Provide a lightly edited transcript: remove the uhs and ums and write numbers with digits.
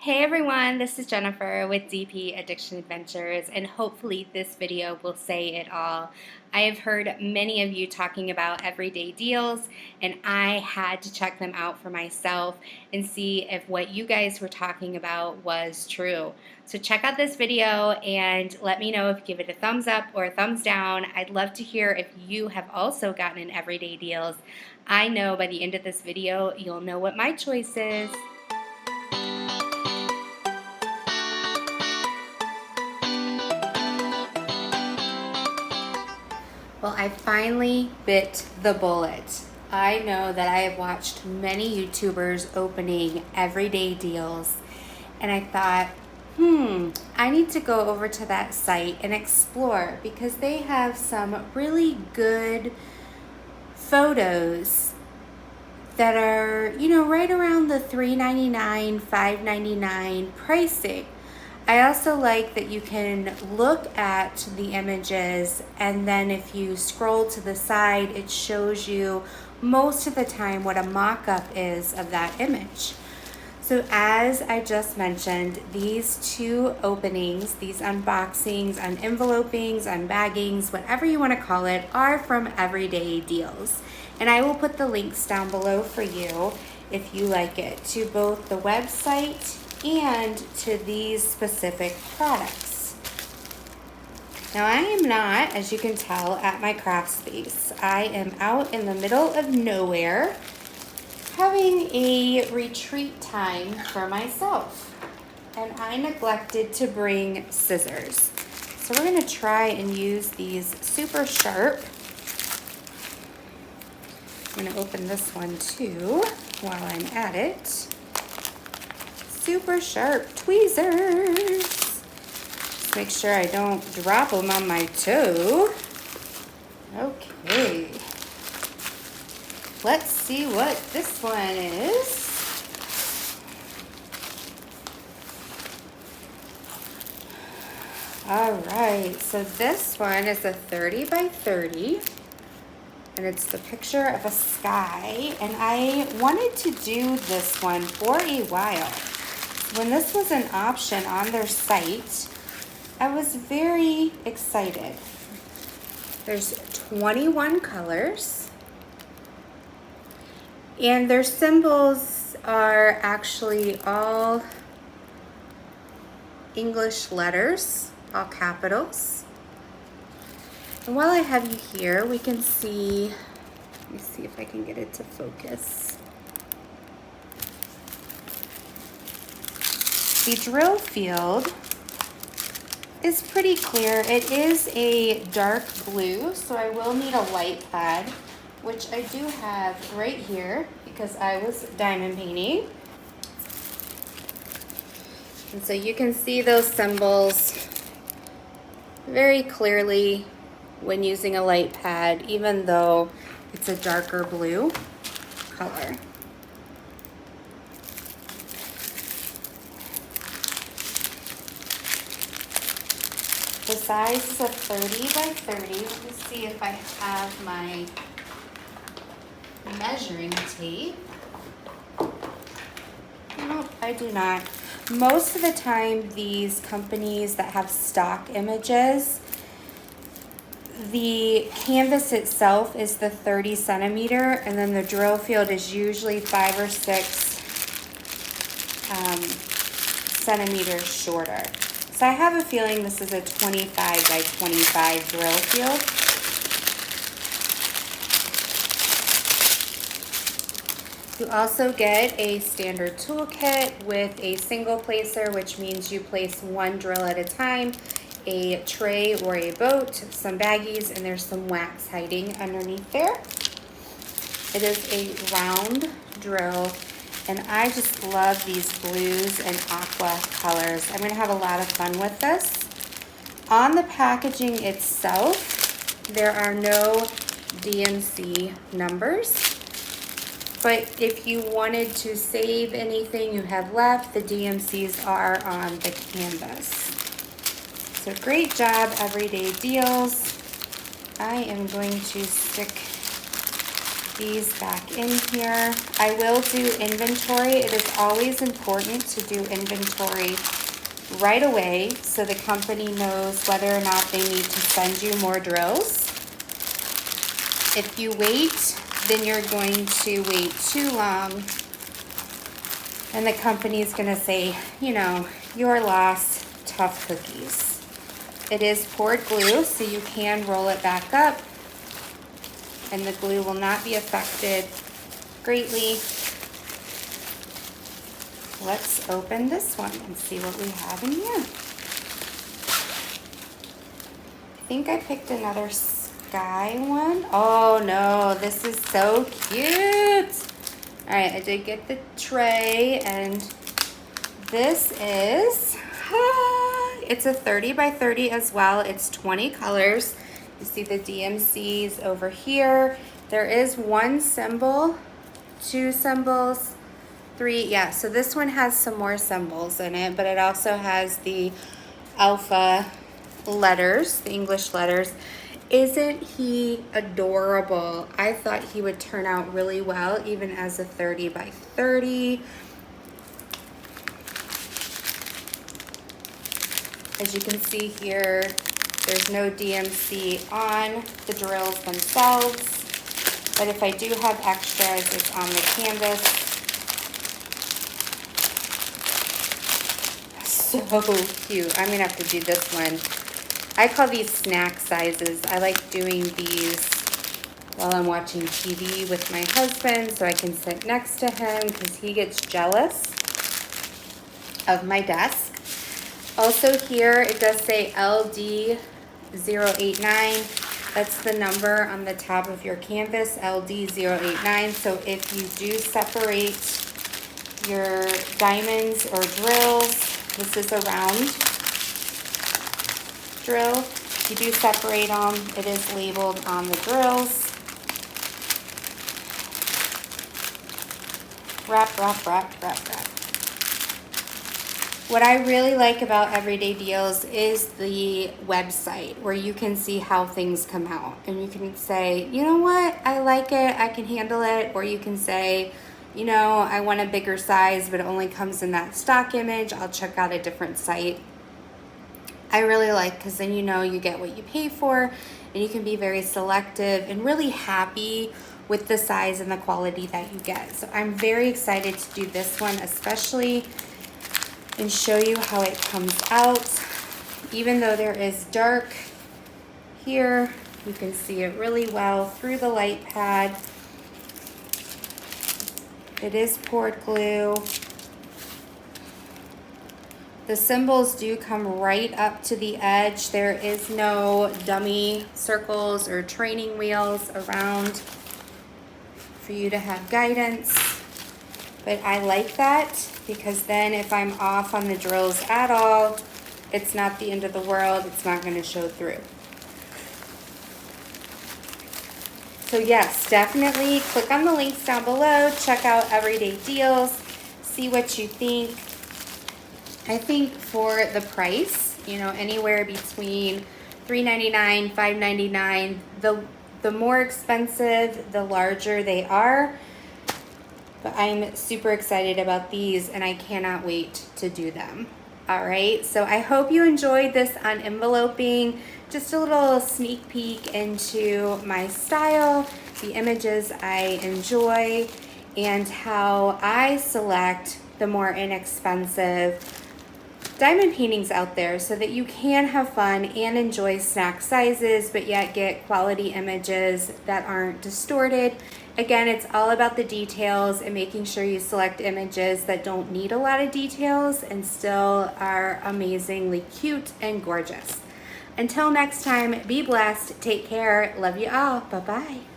Hey everyone, this is Jennifer with DP Addiction Adventures, and hopefully this video will say it all. I have heard many of you talking about everyday deals, and I had to check them out for myself and see if what you guys were talking about was true. So check out this video and let me know if you give it a thumbs up or a thumbs down. I'd love to hear if you have also gotten in everyday deals. I know by the end of this video, you'll know what my choice is. Well, I finally bit the bullet. I know that I have watched many YouTubers opening everyday deals, and I thought, I need to go over to that site and explore because they have some really good photos that are, right around the $3.99, $5.99 pricing. I also like that you can look at the images, and then if you scroll to the side, it shows you most of the time what a mock-up is of that image. So as I just mentioned, these two openings, these unboxings, unenvelopings, unbaggings, whatever you want to call it, are from Everyday Deals. And I will put the links down below for you if you like it, to both the website and to these specific products. Now I am not, as you can tell, at my craft space. I am out in the middle of nowhere having a retreat time for myself, and I neglected to bring scissors. So we're going to try and use these super sharp. I'm going to open this one too while I'm at it. Super sharp tweezers. Just make sure I don't drop them on my toe. Okay. Let's see what this one is. All right, so this one is a 30 by 30. And it's the picture of a sky. And I wanted to do this one for a while. When this was an option on their site, I was very excited. There's 21 colors, and their symbols are actually all English letters, all capitals. And while I have you here, we can see, let me see if I can get it to focus. The drill field is pretty clear. It is a dark blue, so I will need a light pad, which I do have right here because I was diamond painting. And so you can see those symbols very clearly when using a light pad, even though it's a darker blue color. The size is a 30 by 30. Let me see if I have my measuring tape. Nope, I do not. Most of the time, these companies that have stock images, the canvas itself is the 30 centimeter, and then the drill field is usually 5 or 6 centimeters shorter. So I have a feeling this is a 25 by 25 drill field. You also get a standard toolkit with a single placer, which means you place one drill at a time, a tray or a boat, some baggies, and there's some wax hiding underneath there. It is a round drill, and I just love these blues and aqua colors. I'm going to have a lot of fun with this. On the packaging itself, there are no DMC numbers. But if you wanted to save anything you have left, the DMCs are on the canvas. So great job, Everyday Deals. I am going to stick these back in here. I will do inventory. It is always important to do inventory right away so the company knows whether or not they need to send you more drills. If you wait, then you're going to wait too long, and the company is going to say, you know, your loss, tough cookies. It is poured glue, so you can roll it back up, and the glue will not be affected greatly. Let's open this one and see what we have in here. I think I picked another sky one. Oh no, this is so cute. All right, I did get the tray, and this is, it's a 30 by 30 as well. It's 20 colors. You see the DMCs over here. There is one symbol, two symbols, three, yeah, so this one has some more symbols in it, but it also has the alpha letters, the English letters. Isn't he adorable? I thought he would turn out really well, even as a 30 by 30. As you can see here, there's no DMC on the drills themselves, but if I do have extras, it's on the canvas. So cute. I'm gonna have to do this one. I call these snack sizes. I like doing these while I'm watching TV with my husband so I can sit next to him because he gets jealous of my desk. Also here, it does say LD089. That's the number on the top of your canvas, LD089. So if you do separate your diamonds or drills, this is a round drill. If you do separate them, it is labeled on the drills. Wrap, wrap, wrap, wrap, wrap. What I really like about Everyday Deals is the website where you can see how things come out. And you can say, you know what, I like it, I can handle it. Or you can say, you know, I want a bigger size, but it only comes in that stock image. I'll check out a different site. I really like, because then you know you get what you pay for, and you can be very selective and really happy with the size and the quality that you get. So I'm very excited to do this one especially and show you how it comes out. Even though there is dark here, you can see it really well through the light pad. It is poured glue. The symbols do come right up to the edge. There is no dummy circles or training wheels around for you to have guidance. But I like that because then if I'm off on the drills at all, it's not the end of the world. It's not going to show through. So yes, definitely click on the links down below. Check out Everyday Deals. See what you think. I think for the price, you know, anywhere between $3.99, $5.99, the more expensive, the larger they are. But I'm super excited about these and I cannot wait to do them. All right, so I hope you enjoyed this on enveloping, just a little sneak peek into my style, the images I enjoy, and how I select the more inexpensive diamond paintings out there so that you can have fun and enjoy snack sizes, but yet get quality images that aren't distorted. Again, it's all about the details and making sure you select images that don't need a lot of details and still are amazingly cute and gorgeous. Until next time, be blessed, take care, love you all, bye-bye.